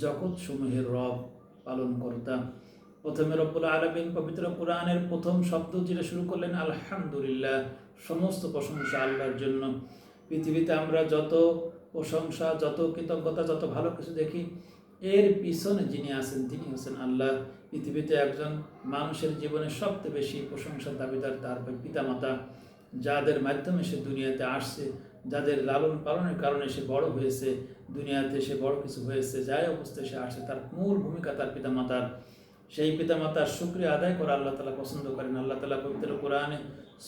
জগৎ সমূহের রব, পালন কর্তা। প্রথমে রব্বুল আলামিন পবিত্র কোরআনের প্রথম শব্দ যেটা শুরু করলেন আলহামদুলিল্লাহ, সমস্ত প্রশংসা আল্লাহর জন্য। পৃথিবীতে আমরা যত প্রশংসা, যত কৃতজ্ঞতা, যত ভালো কিছু দেখি, এর পিছনে যিনি আছেন তিনি হচ্ছেন আল্লাহ। পৃথিবীতে একজন মানুষের জীবনে সবচেয়ে বেশি প্রশংসার দাবিদার তার পিতামাতা, যাদের মাধ্যমে সে দুনিয়াতে আসছে, যাদের লালন পালনের কারণে সে বড় হয়েছে, দুনিয়াতে সে বড় কিছু হয়েছে, যাই অবস্থায় সে আসছে, তার মূল ভূমিকা তার পিতামাতার। সেই পিতামাতার শুকরিয়া আদায় করা আল্লাহ তাআলা পছন্দ করেন। আল্লাহ তাআলা পবিত্র কোরআনে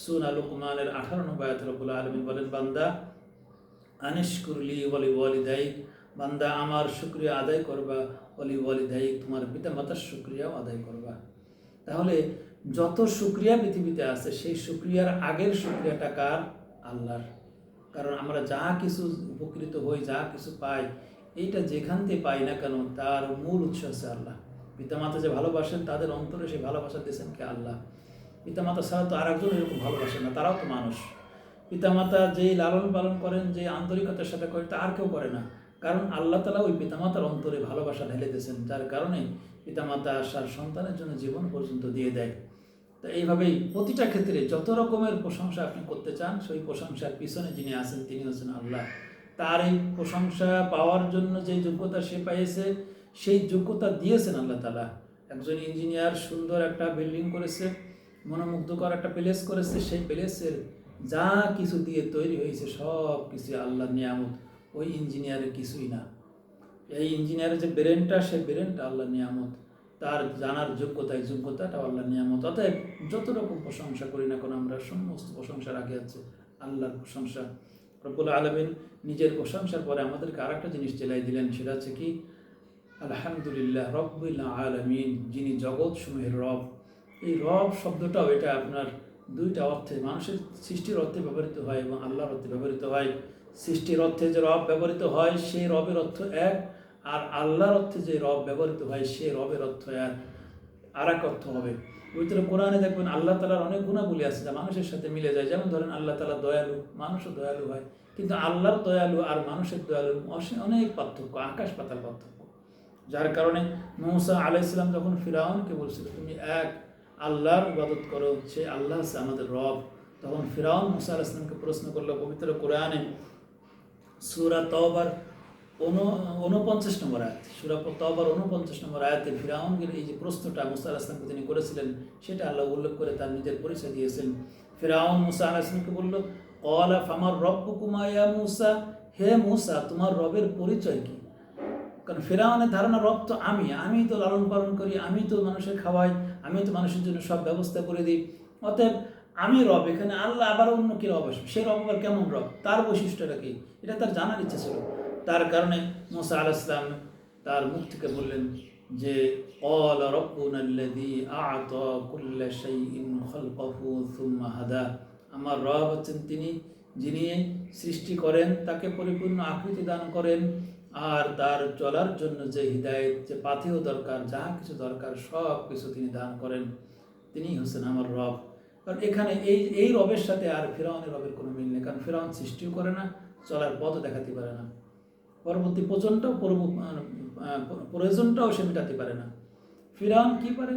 সূরা লুকমানের 18 নম্বর আয়াতে রব্বুল আলামিন বলেন, বান্দা আনিশকুরলি ওয়ালি ওয়ালিদাইক, বান্দা আমার শুকরিয়া আদায় করবা, ওয়ালি ওয়ালিদাইক, তোমার পিতামাতার শুকরিয়াও আদায় করবা। তাহলে যত শুকরিয়া পৃথিবীতে আছে, সেই শুকরিয়ার আগের শুকরিয়াটা কার? আল্লাহর। কারণ আমরা যা কিছু উপকৃত হই, যা কিছু পাই, এইটা যেখান থেকে পাই না কেন, তার মূল উৎস আছে আল্লাহ। পিতামাতা যে ভালোবাসেন, তাদের অন্তরে সেই ভালোবাসা দিয়েছেন কে? আল্লাহ। পিতামাতা ছাড়া তো আর একজন এরকম ভালোবাসেন না, তারাও তো মানুষ। পিতামাতা যেই লালন পালন করেন, যে আন্তরিকতার সাথে করেন, তা আর কেউ করে না। কারণ আল্লাহ তাআলা ওই পিতামাতার অন্তরে ভালোবাসা ঢেলে দিয়েছেন, যার কারণে পিতামাতা তার সন্তানের জন্য জীবন পর্যন্ত দিয়ে দেয়। তো এইভাবেই প্রতিটা ক্ষেত্রে যত রকমের প্রশংসা আপনি করতে চান, সেই প্রশংসার পিছনে যিনি আছেন তিনি হচ্ছেন আল্লাহ। তার এই প্রশংসা পাওয়ার জন্য যে যোগ্যতা সে পেয়েছে, সেই যোগ্যতা দিয়েছেন আল্লাহ তাআলা। একজন ইঞ্জিনিয়ার সুন্দর একটা বিল্ডিং করেছে, মনোমুগ্ধকর একটা প্লেস করেছে, সেই প্লেসের যা কিছু দিয়ে তৈরি হয়েছে সব কিছু আল্লাহর নিয়ামত, ওই ইঞ্জিনিয়ারের কিছুই না। এই ইঞ্জিনিয়ারের যে ব্রেনটা, সেই ব্রেনটা আল্লাহর নিয়ামত, তার জানার যোগ্যতাটা আল্লাহর নিয়ামত। অতএব যত রকম প্রশংসা করি না কেন, আমরা সমস্ত প্রশংসার আগে আছে আল্লাহর প্রশংসা। রব্বুল আলামিন নিজের প্রশংসার পরে আমাদেরকে আরেকটা জিনিস চেলাই দিলেন, সেটা হচ্ছে কি? আলহামদুলিল্লাহ রব্বিল আলামিন, যিনি জগৎ সমূহের রব। এই রব শব্দটাও এটা আপনার দুইটা অর্থে, মানুষের সৃষ্টির অর্থে ব্যবহৃত হয় এবং আল্লাহর অর্থে ব্যবহৃত হয়। সৃষ্টির অর্থে যে রব ব্যবহৃত হয়, সেই রবের অর্থ এক, আর আল্লাহর অর্থে যে রব ব্যবহৃত হয়, সেই রবের অর্থ আর এক অর্থ হবে। পবিত্র কোরআনে দেখবেন আল্লাহ তাআলার অনেক গুণাবলী আছে যা মানুষের সাথে মিলে যায়। যেমন ধরেন আল্লাহ তাআলা দয়ালু, মানুষও দয়ালু হয়, কিন্তু আল্লাহর দয়ালু আর মানুষের দয়ালু অনেক পার্থক্য, আকাশ পাতাল পার্থক্য। যার কারণে মূসা আলাইহিস সালাম যখন ফিরআউনকে বলছিল তুমি এক আল্লাহর ইবাদত করো, সে আল্লাহ হচ্ছে আমাদের রব, তখন ফিরআউন মূসা আলাইহিস সালামকে প্রশ্ন করলো। পবিত্র কোরআনে সূরা তাওবার 49 নম্বর আয়াত, সূরা তাওবার 49 নম্বর আয়াতে ফিরআউনের এই যে প্রশ্নটা মূসা আলাইহিস সালামকে তিনি করেছিলেন, সেটা আল্লাহ উল্লেখ করে তার নিজের পরিচয় দিয়েছেন। ফিরআউন মূসা আলাইহিস সালামকে বলল, ক্বালা ফামার রব্বুকুমা ইয়া মূসা, হে মূসা তোমার রবের পরিচয় কি? কারণ ফিরআউনের ধারণা রব তো আমি তো লালন পালন করি, আমি তো মানুষের খাওয়াই, আমি তো মানুষের জন্য সব ব্যবস্থা করে দিই, অতএব আমি রব। এখানে আল্লাহ আবার অন্য কি রব আসবে? সেই রব আবার কেমন রব? তার বৈশিষ্ট্যটা কি? এটা তার জানার ইচ্ছা ছিল। তার কারণে মূসা আলাইহিস সালাম তার মুখ থেকে বললেন যে ক্বালা রাব্বুনাল্লাযী আ'তা কুল্লা শাইইন খালকাহু সুম্মা হাদা, আমার রব হচ্ছেন তিনি যিনি সৃষ্টি করেন, তাকে পরিপূর্ণ আকৃতি দান করেন, আর তার চলার জন্য যে হিদায়েত, যে পাথেয় দরকার, যা কিছু দরকার সব কিছু তিনি দান করেন। তিনি হচ্ছেন আমার রব। কারণ এখানে এই রবের সাথে আর ফিরআউনের রবের কোনো মিল নেই। কারণ ফিরআউন সৃষ্টিও করে না, চলার পথও দেখাতে পারে না, পরবর্তী প্রয়োজনটাও সে মেটাতে পারে না। ফিরআউন কি পারে?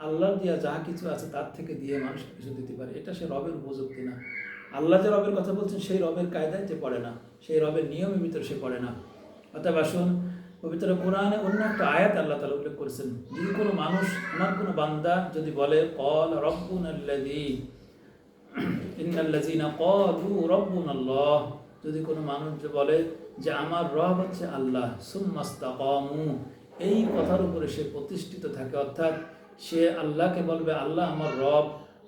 আল্লাহর দিয়া যা কিছু আছে তার থেকে দিয়ে মানুষকে কিছু দিতে পারে, এটা সে রবের উপযুক্তি না। আল্লাহ যে রবের কথা বলছেন, সেই রবের কায়দায় যে পড়ে না, সেই রবের নিয়মের ভিতরে সে পড়ে না। অতএব আসুন, পবিত্র কোরআনে অন্য একটা আয়াত আল্লাহ তাআলা উল্লেখ করেছেন, যদি কোনো মানুষ, আমার কোনো বান্দা যদি বলে ক্বালা রাব্বুনাল্লাযী ইন্নাল্লাযীনা ক্বালু রাব্বুনাল্লাহ, যদি কোনো মানুষ যে বলে যে আমার রব হচ্ছে আল্লাহ, সুম্মাস্তাকামু, এই কথার উপরে সে প্রতিষ্ঠিত থাকে, অর্থাৎ সে আল্লাহকে বলবে আল্লাহ আমার রব,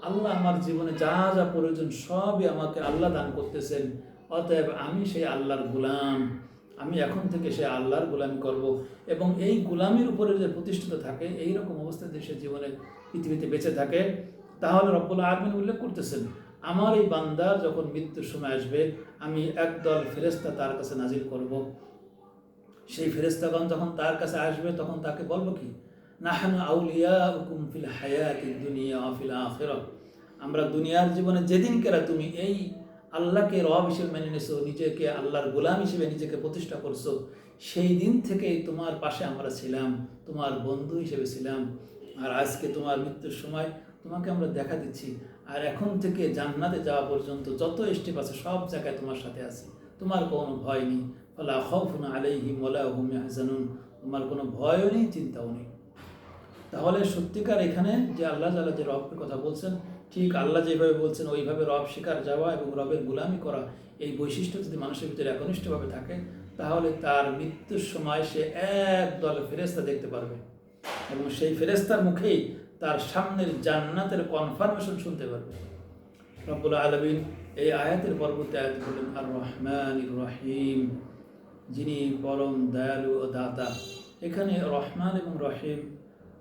আল্লাহ আমার জীবনে যা যা প্রয়োজন সবই আমাকে আল্লাহ দান করতেছেন, অতএব আমি সেই আল্লাহর গোলাম, আমি এখন থেকে সে আল্লাহর গোলামি করব, এবং এই গোলামির উপরে যে প্রতিষ্ঠিত থাকে, এইরকম অবস্থাতে সে জীবনে পৃথিবীতে বেঁচে থাকে, তাহলে রব্বুল আলামিন উল্লেখ করতেছেন আমার এই বান্দার যখন মৃত্যুর সময় আসবে, আমি একদল ফেরেশতা তার কাছে নাজিল করব। সেই ফেরেশতাগণ যখন তার কাছে আসবে, তখন তাকে বলবো কি? নাহনু আউলিয়াউকুম ফিল হায়াতিদ দুনিয়া ওয়া ফিল আখিরাহ, আমরা দুনিয়ার জীবনে যেদিনকেরা তুমি এই আল্লাহকে রব হিসেবে মেনে নিয়েছো, নিজেকে আল্লাহর গোলাম হিসেবে নিজেকে প্রতিষ্ঠা করছো, সেই দিন থেকেই তোমার পাশে আমরা ছিলাম, তোমার বন্ধু হিসেবে ছিলাম। আর আজকে তোমার মৃত্যুর সময় তোমাকে আমরা দেখা দিচ্ছি। আর এখন থেকে জান্নাতে যাওয়া পর্যন্ত যত স্টেপ আছে সব জায়গায় তোমার সাথে আছি, তোমার কোনো ভয় নেই। ফালা খাউফুন আলাইহিম ওয়ালা হুম ইয়াহজানুন, তোমার কোনো ভয়ও নেই, চিন্তাও নেই। তাহলে সত্যিকার এখানে যে আল্লাহ তাআলা যে রবের কথা বলছেন, ঠিক আল্লাহ যেভাবে বলছেন ওইভাবে রব শিকার যাওয়া এবং রবের গোলামি করা, এই বৈশিষ্ট্য যদি মানুষের ভিতরে একনিষ্ঠভাবে থাকে, তাহলে তার মৃত্যুর সময় সে একদল ফেরেশতা দেখতে পারবে এবং সেই ফেরেশতার মুখেই তার সামনের জান্নাতের কনফার্মেশন শুনতে পারবে। রব্বুল আলামিন এই আয়াতের পরবর্তী আয়াত বলেন আর রহমানির রহিম, যিনি পরম দয়ালু ও দাতা। এখানে রহমান এবং রহিম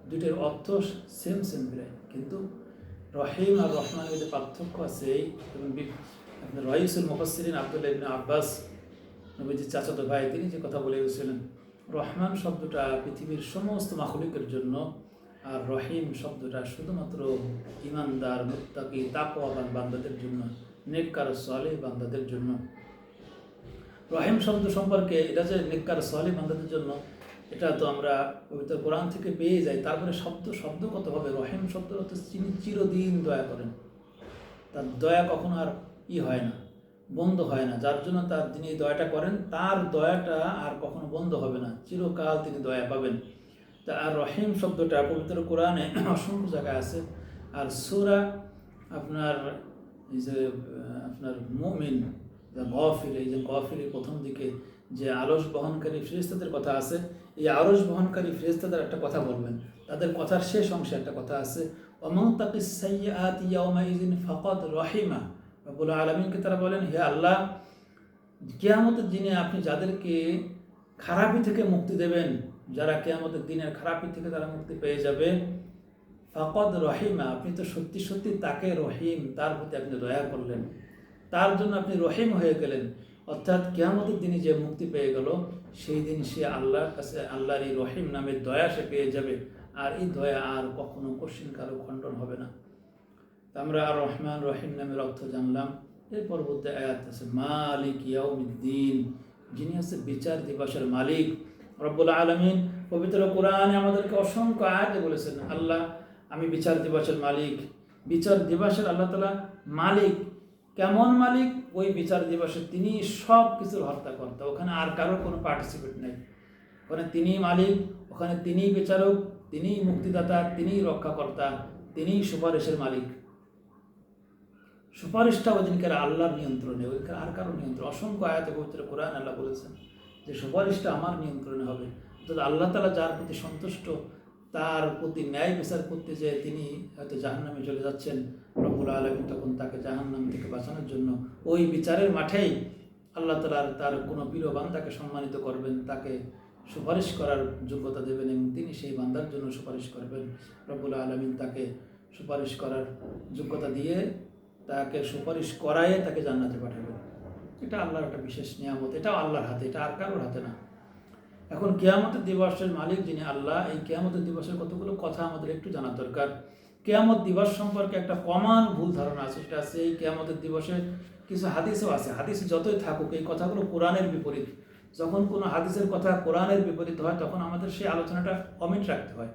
দুটির অর্থ সেম প্রায়, কিন্তু রহিম আর রহমানের মধ্যে পার্থক্য আছে। এবং আপনার রইসুল মুফাসসিরিন আব্দুল্লাহ ইবনে আব্বাস, নবীজির চাচাতো ভাই, তিনি যে কথা বলে গেছিলেন, রহমান শব্দটা পৃথিবীর সমস্ত মাখলুকের জন্য, আর রহিম শব্দটা শুধুমাত্র ইমানদার, মুত্তাকি, তাকওয়াবান বান্দাদের জন্য, নেককার সালেহ বান্দাদের জন্য। রহিম শব্দ সম্পর্কে, এটা যে নেককার সালেহ বান্দাদের জন্য, এটা তো আমরা পবিত্র কোরআন থেকে পেয়ে যাই। তারপরে শব্দগতভাবে রহিম শব্দের অর্থ তিনি চিরদিন দয়া করেন, তার দয়া কখনো আর হয় না, বন্ধ হয় না। যার জন্য তিনি এই দয়াটা করেন, তার দয়াটা আর কখনো বন্ধ হবে না, চিরকাল তিনি দয়া পাবেন। তা আর রহিম শব্দটা পবিত্র কোরআনে অসংখ্য জায়গায় আছে। আর সূরা আপনার এই যে আপনার মুমিন গফির, এই যে গফিরের প্রথম দিকে যে আরশ বহনকারী ফেরেশতাদের কথা আছে, এই আরশ বহনকারী ফেরেশতাদের একটা কথা বলবেন। তাদের কথার শেষ অংশে একটা কথা আছে, ওয়ামান তাকিস সাইয়্যাতি ইয়াওমাইযিন ফাকাদ রহিমা। রব্বুল আলামিনকে তারা বলেন, হে আল্লাহ, কিয়ামতের দিনে আপনি যাদেরকে খারাপি থেকে মুক্তি দেবেন, যারা কিয়ামতের দিনের খারাপি থেকে তারা মুক্তি পেয়ে যাবে, ফাকাদ রহিমা, আপনি তো সত্যি সত্যি তাকে রহিম, তার প্রতি আপনি দয়া করলেন, তার জন্য আপনি রহিম হয়ে গেলেন। অর্থাৎ কিয়ামতের দিনে যে মুক্তি পেয়ে গেল, সেই দিন সে আল্লাহর কাছে আল্লাহর এই রহিম নামের দয়া সে পেয়ে যাবে, আর এই দয়া আর কখনো কশিনকারও খণ্ডন হবে না। আমরা আর রহমান রহিম নামের অর্থ জানলাম। এর পরবর্তী আয়াত আছে মালিক ইয়াউমিদ্দিন, যিনি হচ্ছে বিচার দিবসের মালিক। রব্বুল আলামিন পবিত্র কোরআনে আমাদেরকে অসংখ্য আয়াতে বলেছেন, আল্লাহ আমি বিচার দিবসের মালিক। বিচার দিবসের আল্লাহ তাআলা মালিক। কেমন মালিক? ওই বিচার দিবসে তিনি সব কিছুর হর্তাকর্তা, ওখানে আর কারোর কোনো পার্টিসিপেট নেই। ওখানে তিনিই মালিক, ওখানে তিনিই বিচারক, তিনিই মুক্তিদাতা, তিনিই রক্ষাকর্তা, তিনিই সুপারিশের মালিক। সুপারিশটা ওই দিনকার আল্লাহর নিয়ন্ত্রণে, ওইখানে আর কারো নিয়ন্ত্রণ। অসংখ্য আয়াতে পবিত্র কোরআন আল্লাহ বলেছেন যে সুপারিশটা আমার নিয়ন্ত্রণে হবে। অর্থাৎ আল্লাহ তাআলা যার প্রতি সন্তুষ্ট, তার প্রতি ন্যায় বিচার করতে যেয়ে তিনি হয়তো জাহান্নামে চলে যাচ্ছেন, রব্বুল আলামিন তখন তাকে জাহান্নাম থেকে বাঁচানোর জন্য ওই বিচারের মাঠেই আল্লাহ তাআলা তার কোনো প্রিয় বান্দাকে সম্মানিত করবেন, তাকে সুপারিশ করার যোগ্যতা দেবেন এবং তিনি সেই বান্দার জন্য সুপারিশ করবেন। রব্বুল আলামিন তাকে সুপারিশ করার যোগ্যতা দিয়ে তাকে সুপারিশ করায় তাকে জান্নাতে পাঠাবেন। এটা আল্লাহর একটা বিশেষ নিয়ামত, এটাও আল্লাহর হাতে, এটা আর কারোর হাতে না। এখন কিয়ামতের দিবসের মালিক যিনি আল্লাহ, এই কিয়ামতের দিবসের কতগুলো কথা আমাদের একটু জানার দরকার। কিয়ামত দিবস সম্পর্কে একটা কমন ভুল ধারণা আছে, সেটা আছে এই কিয়ামতের দিবসে কিছু হাদিসও আছে। হাদিস যতই থাকুক, এই কথাগুলো কোরআনের বিপরীত। যখন কোনো হাদিসের কথা কোরআনের বিপরীত হয়, তখন আমাদের সেই আলোচনাটা কমেন্ট রাখতে হয়।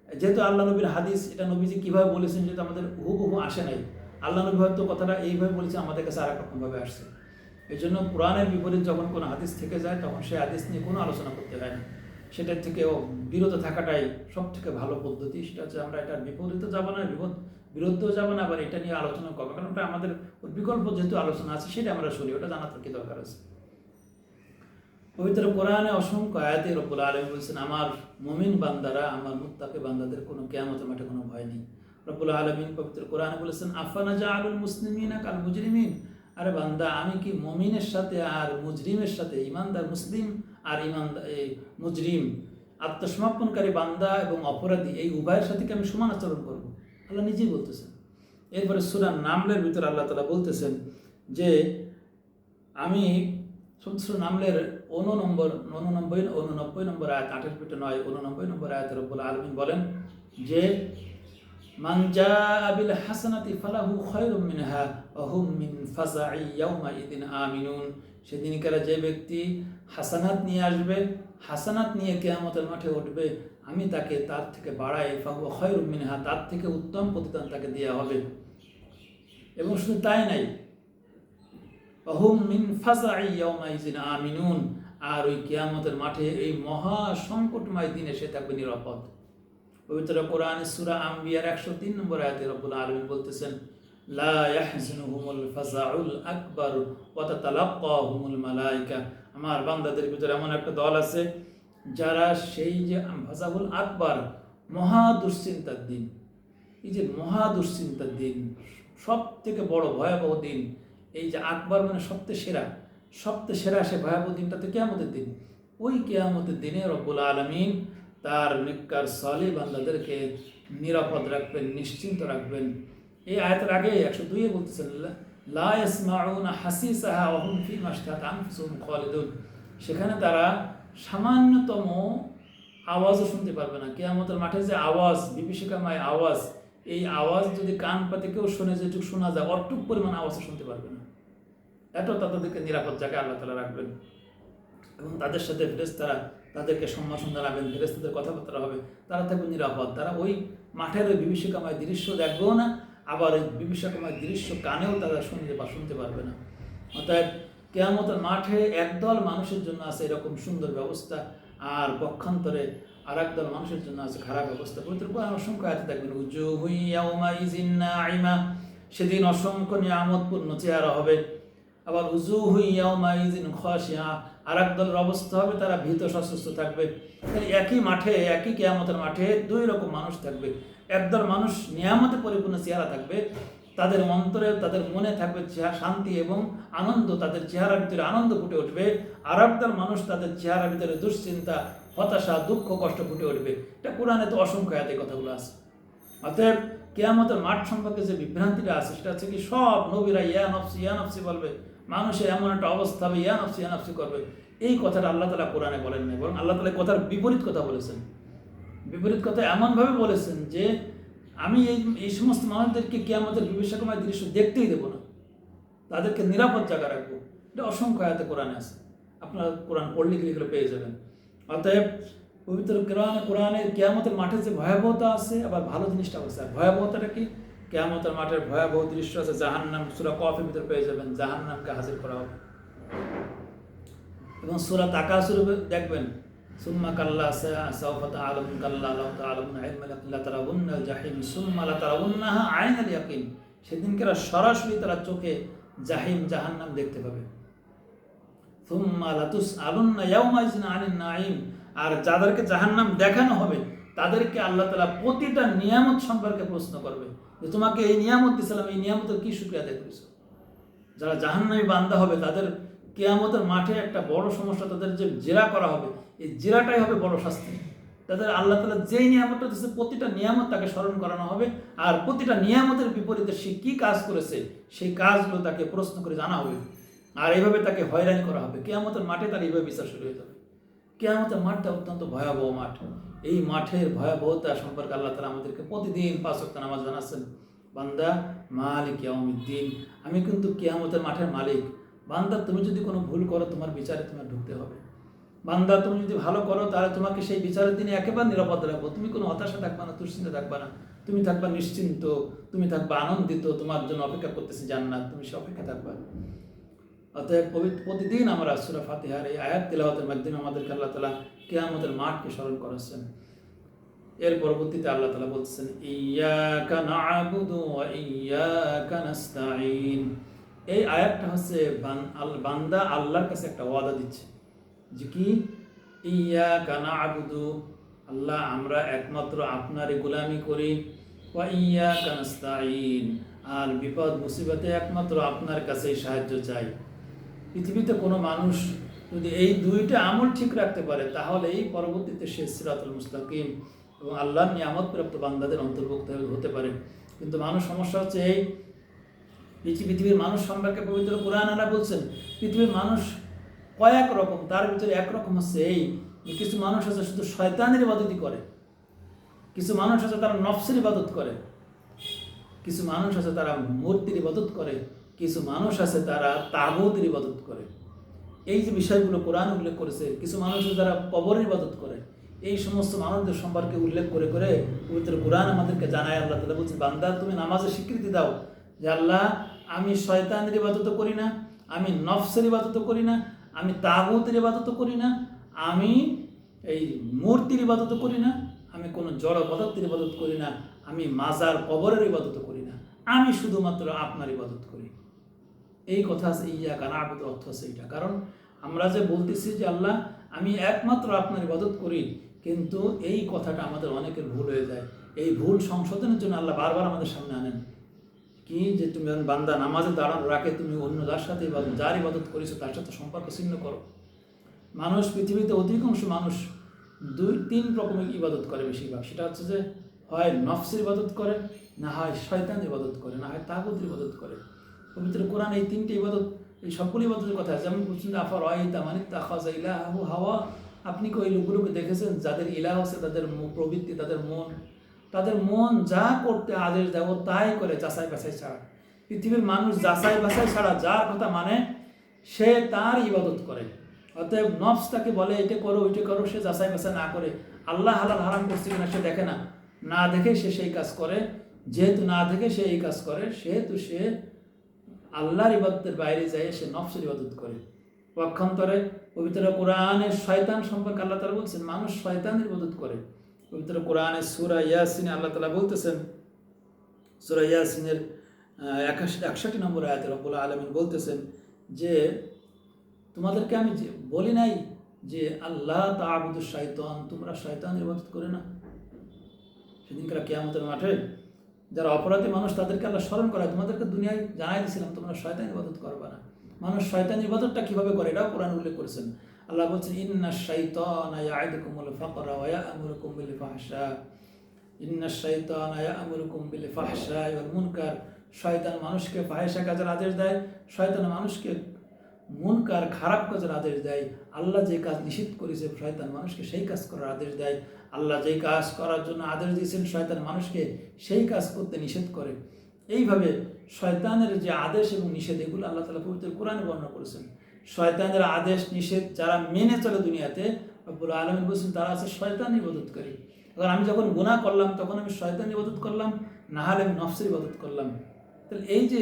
যেহেতু আল্লাহ নবীর হাদিস, এটা নবীজি কীভাবে বলেছেন যেহেতু আমাদের হুবহু আসে নাই, আল্লাহ নবী হয়তো কথাটা এইভাবে বলেছে, আমাদের কাছে আর এক রকমভাবে আসছে। এই জন্য কোরআনের বিপরীত যখন কোনো হাদিস থেকে যায়, তখন সেই হাদিস নিয়ে কোনো আলোচনা করতে হয় না। সেটার থেকেও বিরত থাকাটাই সব থেকে ভালো পদ্ধতি। সেটা হচ্ছে আমরা এটার বিপরীতে যাবো না, বিরুদ্ধেও যাবো না, আবার এটা নিয়ে আলোচনা করবো, কারণ ওটা আমাদের বিকল্প যেহেতু আলোচনা আছে সেটা আমরা শুনি, ওটা জানার কি দরকার আছে। পবিত্র কোরআনে অসংখ্য আয়াতে রব্বুল আলামিন বলছেন, আমার মুমিন বান্দারা, আমার মুত্তাকি বান্দাদের কোনো কিয়ামতের মাঠে কোনো ভয় নেই। রব্বুল আলামিন পবিত্র কোরআনে বলেছেন, আফানাজালুল মুসলিমিনা কাল মুজরিমিন, আরে বান্দা, আমি কি মুমিনের সাথে আর মুজরিমের সাথে, ইমানদার মুসলিম আর মুজরিম, আত্মসমর্পণকারী বান্দা এবং অপরাধী, এই উভয়ের সাথে কি আমি সমান আচরণ করবো? আল্লাহ নিজেই বলতেছেন। এরপরে সূরা নামলের ভিতরে আল্লাহ তাআলা বলতেছেন যে আমি সূরা নামলের 89 নম্বর আয়াত, 8-9 নম্বর আয়াতে রব্বুল আলামিন বলেন যে মান জাআ বিল হাসানাতি ফালাহু খায়রুম মিনহা ওয়া হুম মিন ফাজাই ইয়াউমাইদিন আমিনুন। সেদিনকার যে ব্যক্তি হাসানাত নিয়ে আসবে, হাসানাত নিয়ে কিয়ামতের মাঠে উঠবে, আমি তাকে তার থেকে বাড়াই ফাহুয়া খায়রুম মিনহা, তার থেকে উত্তম প্রতিদান তাকে দেওয়া হবে। এবং শুধু তাই নাই, ওয়াহুম মিন ফাযাই ইয়াওমাইযিন আমিনুন, আর ওই কিয়ামতের মাঠে এই মহা সংকটময় দিনে সে থাকবে নিরাপদ। পবিত্র কোরআনের সূরা আম্বিয়ার 103 নম্বর আয়াতে রব্বুল আলামিন বলতেছেন, লা ইয়াহজুনুহুমুল ফাযাউল আকবার ওয়া তাতালাক্কাহুমুল মালায়েকা। আমার বান্দাদের ভিতরে এমন একটা দল আছে যারা সেই যে ফাযাউল আকবার, মহা দুশ্চিন্তার দিন, এই যে মহা দুশ্চিন্তার দিন, সব থেকে বড় ভয়াবহ দিন, এই যে আকবার মানে সবচেয়ে সেরা, সবচেয়ে সেরা সে ভয়াবহ দিনটা তো কিয়ামতের দিন। ওই কিয়ামতের দিনে রব্বুল আলামিন তার নেককার সালিহ বান্দাদেরকে নিরাপদ রাখবেন, নিশ্চিন্ত রাখবেন। এই আয়াতের আগে 102 বলতেছেন, লা ইয়াসমাউনা হাসিসাহা ওয়া হুম ফীমা ইশতাহাত আনফুসুহুম খালিদুন। সেখানে তারা সামান্যতম আওয়াজও শুনতে পারবে না। কিয়ামতের মাঠে যে আওয়াজ, বিভীষিকাময় আওয়াজ, এই আওয়াজ যদি কান পাতে কেউ শুনে, যেটুকু শোনা যায় অটুক পরিমাণ আওয়াজও শুনতে পারবে না। এত তাদেরকে নিরাপদ জায়গায় আল্লাহ তাআলা রাখবেন এবং তাদের সাথে ফেরেশতারা তাদেরকে সম্ভাষণ জানাবেন, ফেরেশতাদের কথাবার্তা হবে, তারা থাকবে নিরাপদ। তারা ওই মাঠের ওই বিভীষিকাময় দৃশ্য দেখবেও না, আবার ওই বিভীষিকাময় দৃশ্য কানেও তারা শুনতে পারবে না। অর্থাৎ কিয়ামতের মাঠে একদল মানুষের জন্য আছে এরকম সুন্দর ব্যবস্থা, আর পক্ষান্তরে আর একদল মানুষের জন্য আছে খারাপ ব্যবস্থা। পবিত্র কোরআন অসংখ্য আয়াতে দেখবেন, উজুহু ইয়াওমাইযিন নাঈমা, সেদিন অসংখ্য নিয়ামতপূর্ণ চেহারা হবে। আবার উজুহু ইয়াওমাইযিন খাশিয়া, আর একদলের অবস্থা হবে তারা ভীত সশস্ত্র থাকবে। একই মাঠে, একই কিয়ামতের মাঠে দুই রকম মানুষ থাকবে। একদল মানুষ নিয়ামতে পরিপূর্ণ চেহারা থাকবে, তাদের অন্তরে, তাদের মনে থাকবে শান্তি এবং আনন্দ, তাদের চেহারার ভিতরে আনন্দ ফুটে উঠবে। আর একদল মানুষ, তাদের চেহারার ভিতরে দুশ্চিন্তা, হতাশা, দুঃখ, কষ্ট ফুটে উঠবে। এটা কোরআনে তো অসংখ্য আয়াতে কথাগুলো আছে। অতএব কিয়ামতের মাঠ সম্পর্কে যে বিভ্রান্তিটা আছে সেটা হচ্ছে কি, সব নবীরা ইয়া নফসি বলবে, মানুষের এমন একটা অবস্থা হবে ইয়া নফসি করবে। এই কথাটা আল্লাহ তাআলা কোরআনে বলেন নাই, বরং আল্লাহ তাআলা কথার বিপরীত কথা বলেছেন। বিপরীত কথা এমনভাবে বলেছেন যে আমি এই সমস্ত মানুষদেরকে কিয়ামতের বিভীষিকাময় দৃশ্য দেখতেই দেবো না, তাদেরকে নিরাপদ জায়গা রাখবো। এটা অসংখ্য আয়াতে কোরআনে আছে, আপনারা কোরআন পড়লে লিখলে পেয়ে যাবেন। অতএব পবিত্র কোরআনের কিয়ামতের মাঠে যে ভয়াবহতা আছে, আবার ভালো জিনিসটা আছে। আর ভয়াবহতাটা কি? কিয়ামতের মাঠের ভয়াবহ দৃশ্য আছে, জাহান্নাম, সূরা কফের ভিতরে পেয়ে যাবেন, জাহান্নামকে হাজির করা হবে। এবং সূরা তাকাসুর দেখবেন, সুম্মা কাল্লা সাওফা তাআলামুন কাল্লা লাউ তাআলামুন ইলমাল ইয়াকিন লাতারাউন্নাল জাহিম সুম্মা লাতারাউন্নাহা আইনাল ইয়াকিন। সেদিনকে সরাসরি তারা চোখে জাহিম, জাহান্নাম দেখতে পাবে। সুম্মা লাতুসআলুন্না ইয়াওমাইযিন আনিন নাঈম, আর যাদেরকে জাহান্নাম দেখানো হবে তাদেরকে আল্লাহ তাআলা প্রতিটা নিয়ামত সম্পর্কে প্রশ্ন করবে, যে তোমাকে এই নিয়ামত দিয়েছিলাম, এই নিয়ামতের কি শুকরিয়া আদায় করেছো। যারা জাহান্নামী বান্দা হবে তাদের কিয়ামতের মাঠে একটা বড় সমস্যা, তাদের যে জেরা করা হবে, এই জেরাটাই হবে বড় শাস্তি। তাদের আল্লাহ তাআলা যেই নিয়ামতটা দিয়েছে প্রতিটা নিয়ামত তাকে স্মরণ করানো হবে, আর প্রতিটা নিয়ামতের বিপরীতে সে কি কাজ করেছে সেই কাজগুলো তাকে প্রশ্ন করে জানা হবে, আর এইভাবে তাকে হয়রানি করা হবে। কিয়ামতের মাঠে তার এইভাবে বিচার শুরু হয়ে যাবে। কিয়ামতের মাঠটা অত্যন্ত ভয়াবহ মাঠ। এই মাঠের ভয়াবহতা সম্পর্কে আল্লাহ তাআলা আমাদেরকে প্রতিদিন 5 ওয়াক্ত নামাজ জানাচ্ছেন, বান্দা মালিক ইয়াউমিদ্দিন, আমি কিন্তু কিয়ামতের মাঠের মালিক। বান্দা তুমি যদি কোনো ভুল করো তোমার বিচারে তোমার ঢুকতে হবে। বান্দা তুমি যদি ভালো করো তাহলে তোমাকে সেই বিচারের দিনে একেবারে নিরাপদ রাখবো। তুমি কোনো হতাশা থাকবা না, দুশ্চিন্তা থাকবা না, তুমি থাকবা নিশ্চিন্ত, তুমি থাকবা আনন্দিত, তোমার জন্য অপেক্ষা করতেছে জান্নাত, তুমি সে অপেক্ষা থাকবা। অতএব প্রতিদিন আমরা সূরা ফাতিহার এই আয়াত তিলাওয়াতের মাধ্যমে আমাদেরকে আল্লাহ তাআলা কিয়ামতের মাঠকে স্মরণ করাচ্ছেন। এর পরবর্তীতে আল্লাহ তাআলা বলছেন, ইয়্যাকা না'বুদু ওয়া ইয়্যাকা নাস্তাঈন। এই আয়াতটা হচ্ছে বান্দা আল্লাহর কাছে একটা ওয়াদা দিচ্ছে, যে কি, ইয়্যাকা না'বুদু, আল্লাহ আমরা একমাত্র আপনারই গোলামি করি, ওয়া ইয়্যাকা নাস্তাঈন, আর বিপদ মুসিবতে একমাত্র আপনার কাছেই সাহায্য চাই। পৃথিবীতে কোনো মানুষ যদি এই দুইটা আমল ঠিক রাখতে পারে তাহলে এই পরবর্তীতে সে সিরাতুল মুস্তাকিম এবং আল্লাহর নিয়ামত প্রাপ্ত বান্দাদের অন্তর্ভুক্ত হতে পারে। কিন্তু মানুষ সমস্যা হচ্ছে এই পৃথিবীর মানুষ সম্পর্কে পবিত্র কোরআন আল্লাহ বলছেন, পৃথিবীর মানুষ কয়েক রকম, তার ভিতরে একরকম হচ্ছে এই, কিছু মানুষ আছে শুধু শয়তানের ইবাদতই করে, কিছু মানুষ আছে তারা নফসের ইবাদত করে, কিছু মানুষ আছে তারা মূর্তির ইবাদত করে, কিছু মানুষ আছে তারা তাগুতের ইবাদত করে। এই যে বিষয়গুলো কোরআন উল্লেখ করেছে, কিছু মানুষ যারা কবরের ইবাদত করে, এই সমস্ত মানুষদের সম্পর্কে উল্লেখ করে করে পবিত্র কোরআন আমাদেরকে জানায়। আল্লাহ তাআলা বলছে, বান্দা তুমি নামাজে স্বীকৃতি দাও যে আল্লাহ আমি শয়তানের ইবাদত করি না, আমি নফসের ইবাদত করি না, আমি তাগুতের ইবাদত করি না, আমি এই মূর্তির ইবাদত করি না, আমি কোনো জড় পদার্থের ইবাদত করি না, আমি মাজার কবরের ইবাদত করি না, আমি শুধুমাত্র আপনার ইবাদত করি। এই কথা আছে, ইয়াকা না'বুদু অর্থ আছে এটা। কারণ আমরা যে বলতেছি যে আল্লাহ আমি একমাত্র আপনার ইবাদত করি, কিন্তু এই কথাটা আমাদের অনেকের ভুল হয়ে যায়। এই ভুল সংশোধনের জন্য আল্লাহ বারবার আমাদের সামনে আনেন কি, যে তুমি বান্দা নামাজে দাঁড়ানো রাখে তুমি অন্য যার সাথে যার ইবাদত করেছো তার সাথে সম্পর্ক ছিন্ন করো। মানুষ পৃথিবীতে অধিকাংশ মানুষ 2-3 রকমের ইবাদত করে বেশিরভাগ। সেটা হচ্ছে যে হয় নফসের ইবাদত করে, না হয় শয়তানের ইবাদত করে, না হয় তাগুতের ইবাদত করে। পবিত্র কোরআন এই 3টে ইবাদত, এই সকল ইবাদতের কথা যেমন বলছেন আফারাআইতা মান ইত্তাখাযা ইলাহাহু হাওয়া, আপনি কি ওই লোকগুলোকে দেখেছেন যাদের ইলাহ আছে, তাদের প্রবৃত্তি, তাদের মন যা করতে আদেশ দেয় ও তাই করে, যাচাই বাছাই ছাড়া। পৃথিবীর মানুষ যাচাই বাছাই ছাড়া যার কথা মানে সে তার ইবাদত করে। অতএব নফস তাকে বলে এটা করো ওইটা করো, সে যাচাই বাছাই না করে, আল্লাহ হালাল হারাম করছে কিনা সে দেখে না, না দেখে সে সেই কাজ করে। যেহেতু না দেখে সে এই কাজ করে, সেহেতু সে আল্লাহর ইবাদতের বাইরে যায়, সে নফসের ইবাদত করে। পক্ষান্তরে পবিত্র কোরআনের শয়তান সম্পর্কে আল্লাহ তাআলা বলছেন মানুষ শয়তানের ইবাদত করে। পবিত্র কোরআনের সূরা ইয়াসিনে আল্লাহ তাআলা বলতেছেন, সূরা ইয়াসিনের 61 নম্বর আয়াতে রব্বুল আলামিন বলতেছেন যে তোমাদেরকে আমি বলি নাই যে আল্লাহ তা'বুদু শাইতান, তোমরা শয়তানের ইবাদত করে না। সেদিনকার কিয়ামতের মাঠে যারা অপরাধী মানুষ তাদেরকে আল্লাহ স্মরণ করায়, তোমাদেরকে দুনিয়ায় জানাই দিয়েছিলাম তোমরা শয়তানের ইবাদত করবে না। মানুষ শয়তানের ইবাদতটা কিভাবে করে এটাও কোরআন উল্লেখ করেছেন। আল্লাহ বলছেন ইন্নাশ শাইতানা ইয়া'iদুকুমুল ফাকরা ওয়া ইয়া'মুরুকুম বিল ফাহশা, ইন্নাশ শাইতানা ইয়া'মুরুকুম বিল ফাহশা ওয়াল মুনকার। শয়তান মানুষকে ফাহিশা কাজের আদেশ দেয়, শয়তান মানুষকে মুনকার খারাপ কাজের আদেশ দেয়। আল্লাহ যে কাজ নিষিদ্ধ করেছে শয়তান মানুষকে সেই কাজ করার আদেশ দেয়। আল্লাহ যেই কাজ করার জন্য আদেশ দিয়েছেন শয়তান মানুষকে সেই কাজ করতে নিষেধ করে। এইভাবে শয়তানের যে আদেশ এবং নিষেধ এগুলো আল্লাহ তাআলা পবিত্র কোরআনে বর্ণনা করেছেন। শয়তানের আদেশ নিষেধ যারা মেনে চলে দুনিয়াতে, রব্বুল আলামিন বলেছেন তারা আছে শয়তানের ইবাদতকারী। কারণ আমি যখন গুনাহ করলাম তখন আমি শয়তানের ইবাদত করলাম, না হলে আমি নফসের ইবাদত করলাম। তাহলে এই যে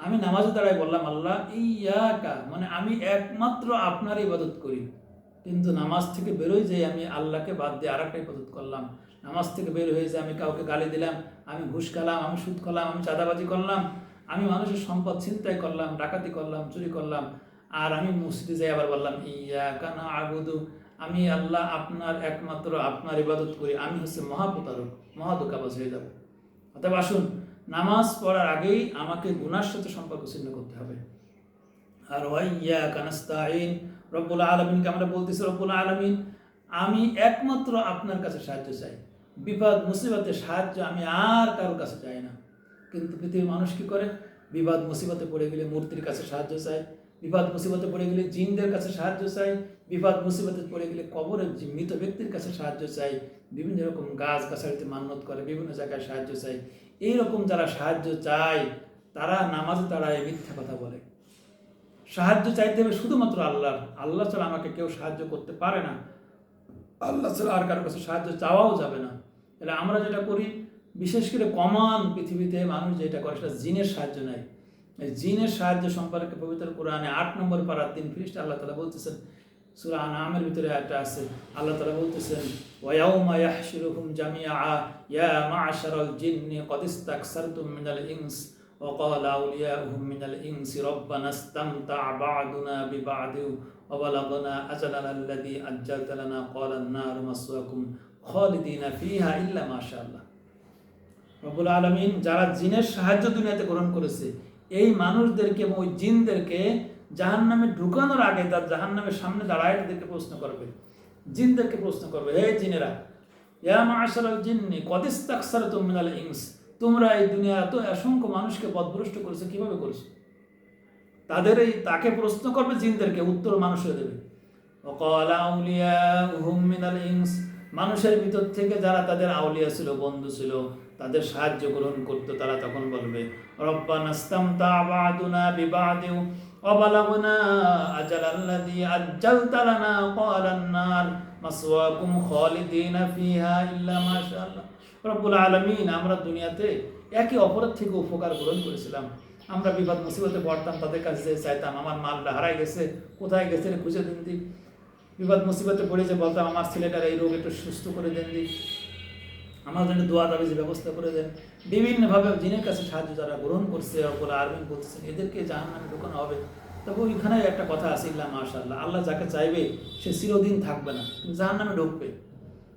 আমি নামাজে দাঁড়ায় বললাম আল্লাহ ইয়াকা, মানে আমি একমাত্র আপনার ইবাদত করি, কিন্তু নামাজ থেকে বেরোয় যে আমি আল্লাহকে বাদ দিয়ে আরেকটা ইবাদত করলাম। নামাজ থেকে বের হয়ে যে আমি কাউকে গালি দিলাম, আমি ঘুষ খেলাম, আমি সুদ খেলাম, আমি চাঁদাবাজি করলাম, আমি মানুষের সম্পদ ছিনতাই করলাম, ডাকাতি করলাম, চুরি করলাম, আর আমি মসজিদে যাই আবার বললাম ইয়াকা না'বুদু, আমি আল্লাহ আপনার একমাত্র আপনার ইবাদত করি, আমি হচ্ছে মহাপ্রতারক, মহাধোঁকাবাজ হয়ে যাব। অতএব আসুন নামাজ পড়ার আগেই আমাকে গুনার সাথে সম্পর্ক ছিন্ন করতে হবে। আর ওয়াইয়াকা নাস্তাঈন, রব্বুল আলামিনকে আমরা বলতেছি রব্বুল আলামিন আমি একমাত্র আপনার কাছে সাহায্য চাই, বিপদ মুসিবতে সাহায্য আমি আর কারোর কাছে চাই না। কিন্তু পৃথিবীর মানুষ কি করে, বিপদ মুসিবতে পড়ে গেলে মূর্তির কাছে সাহায্য চায়, বিপদ মুসিবতে পড়ে গেলে জিনদের কাছে সাহায্য চাই, বিপদ মুসিবতে পড়ে গেলে কবরের মৃত ব্যক্তির কাছে সাহায্য চাই, বিভিন্ন রকম গাছ গাছালিতে মান্যত করে, বিভিন্ন জায়গায় সাহায্য চাই। এইরকম যারা সাহায্য চায় তারা নামাজে দাঁড়ায় মিথ্যা কথা বলে। সাহায্য চাইতে হবে শুধুমাত্র আল্লাহর, আল্লাহ ছাড়া আমাকে কেউ সাহায্য করতে পারে না, আল্লাহ ছাড়া আর কারোর কাছে সাহায্য চাওয়াও যাবে না। তাহলে আমরা যেটা করি, বিশেষ করে কমন পৃথিবীতে মানুষ যেটা করে সেটা জিনের সাহায্য নেয়। এই জিনের সাহায্য সম্পর্কে পবিত্র কোরআনে 8 নম্বর পারার 3 পৃষ্ঠা আল্লাহ তাআলা বলতেছেন, সূরা আনআমের ভিতরে একটা আছে, আল্লাহ তাআলা বলতেছেন ওয়া ইয়াউমা ইয়াহশুরুহুম জামিআ ইয়া মা'শারাল জিন্নি ক্বাদ ইসতাকসারতুম মিনাল ইনস ওয়া ক্বালা আউলিয়াউহুম মিনাল ইনসি রাব্বানা ইসতামতা'a বা'দুনা বিবা'দিন ওয়া বালাগনা আজালানা আল্লাযী আজ্জালতা লানা ক্বালা আন-নারু মাসওয়াকুম খালিদিনা ফিহা ইল্লা মা শা আল্লাহ। রব্বুল আলামিন যারা জিনের সাহায্য দুনিয়াতে গ্রহণ করেছে এই মানুষদেরকে এবং ওই জিনদেরকে জাহান্নামে ঢুকানোর আগে তার জাহান্নামের সামনে দাঁড়ায় তাদেরকে প্রশ্ন করবে, জিনদেরকে প্রশ্ন করবে, হে জিনেরা, ইয়া মা'শারাল জিন্নি ক্বাদ ইসতাকসারতুম মিনাল ইনস, তোমরা এই দুনিয়া এত অসংখ্য মানুষকে পথভ্রষ্ট করেছো, কিভাবে করেছো? তাকে প্রশ্ন করবে জিনদেরকে, উত্তর মানুষে দেবে। ওয়া ক্বালা আউলিয়াউহুম মিনাল ইনস, মানুষের ভিতর থেকে যারা তাদের আউলিয়া ছিল, বন্ধু ছিল, তাদের সাহায্য গ্রহণ করতো, তারা তখন বলবে রব্বানা ইসতামতা'a বা'দুনা বিবা'দিন অবালাগনা আজালাল্লাযী আজ্জালতা লানা ক্বালান নার মাসওয়াকুম খালিদিনা ফিহা ইল্লা মাশাআল্লাহ। রব্বুল আলামিন, আমরা দুনিয়াতে একে অপরের থেকে উপকার গ্রহণ করেছিলাম। আমরা বিপদ মুসিবতে পড়তাম, তাদের কাছে যে চাইতাম আমার মালটা হারাই গেছে, কোথায় গেছে রে খুঁজে দিন দি। বিপদ মুসিবতে পড়ে যে বলতাম আমার ছেলেটার এই রোগ একটু সুস্থ করে দেন দি, আমার জন্য দোয়া তাবিজের ব্যবস্থা করে দেন। বিভিন্নভাবে জিনের কাছে সাহায্য যারা গ্রহণ করছে, রব্বুল আলামিন বলতেছেন এদেরকে জাহান্নামে ঢোকানো হবে। তবে ওইখানে একটা কথা আছে, ইল্লা মাশাআল্লাহ, আল্লাহ যাকে চাইবে সে চিরদিন থাকবে না, কিন্তু জাহান্নামে ঢুকবে।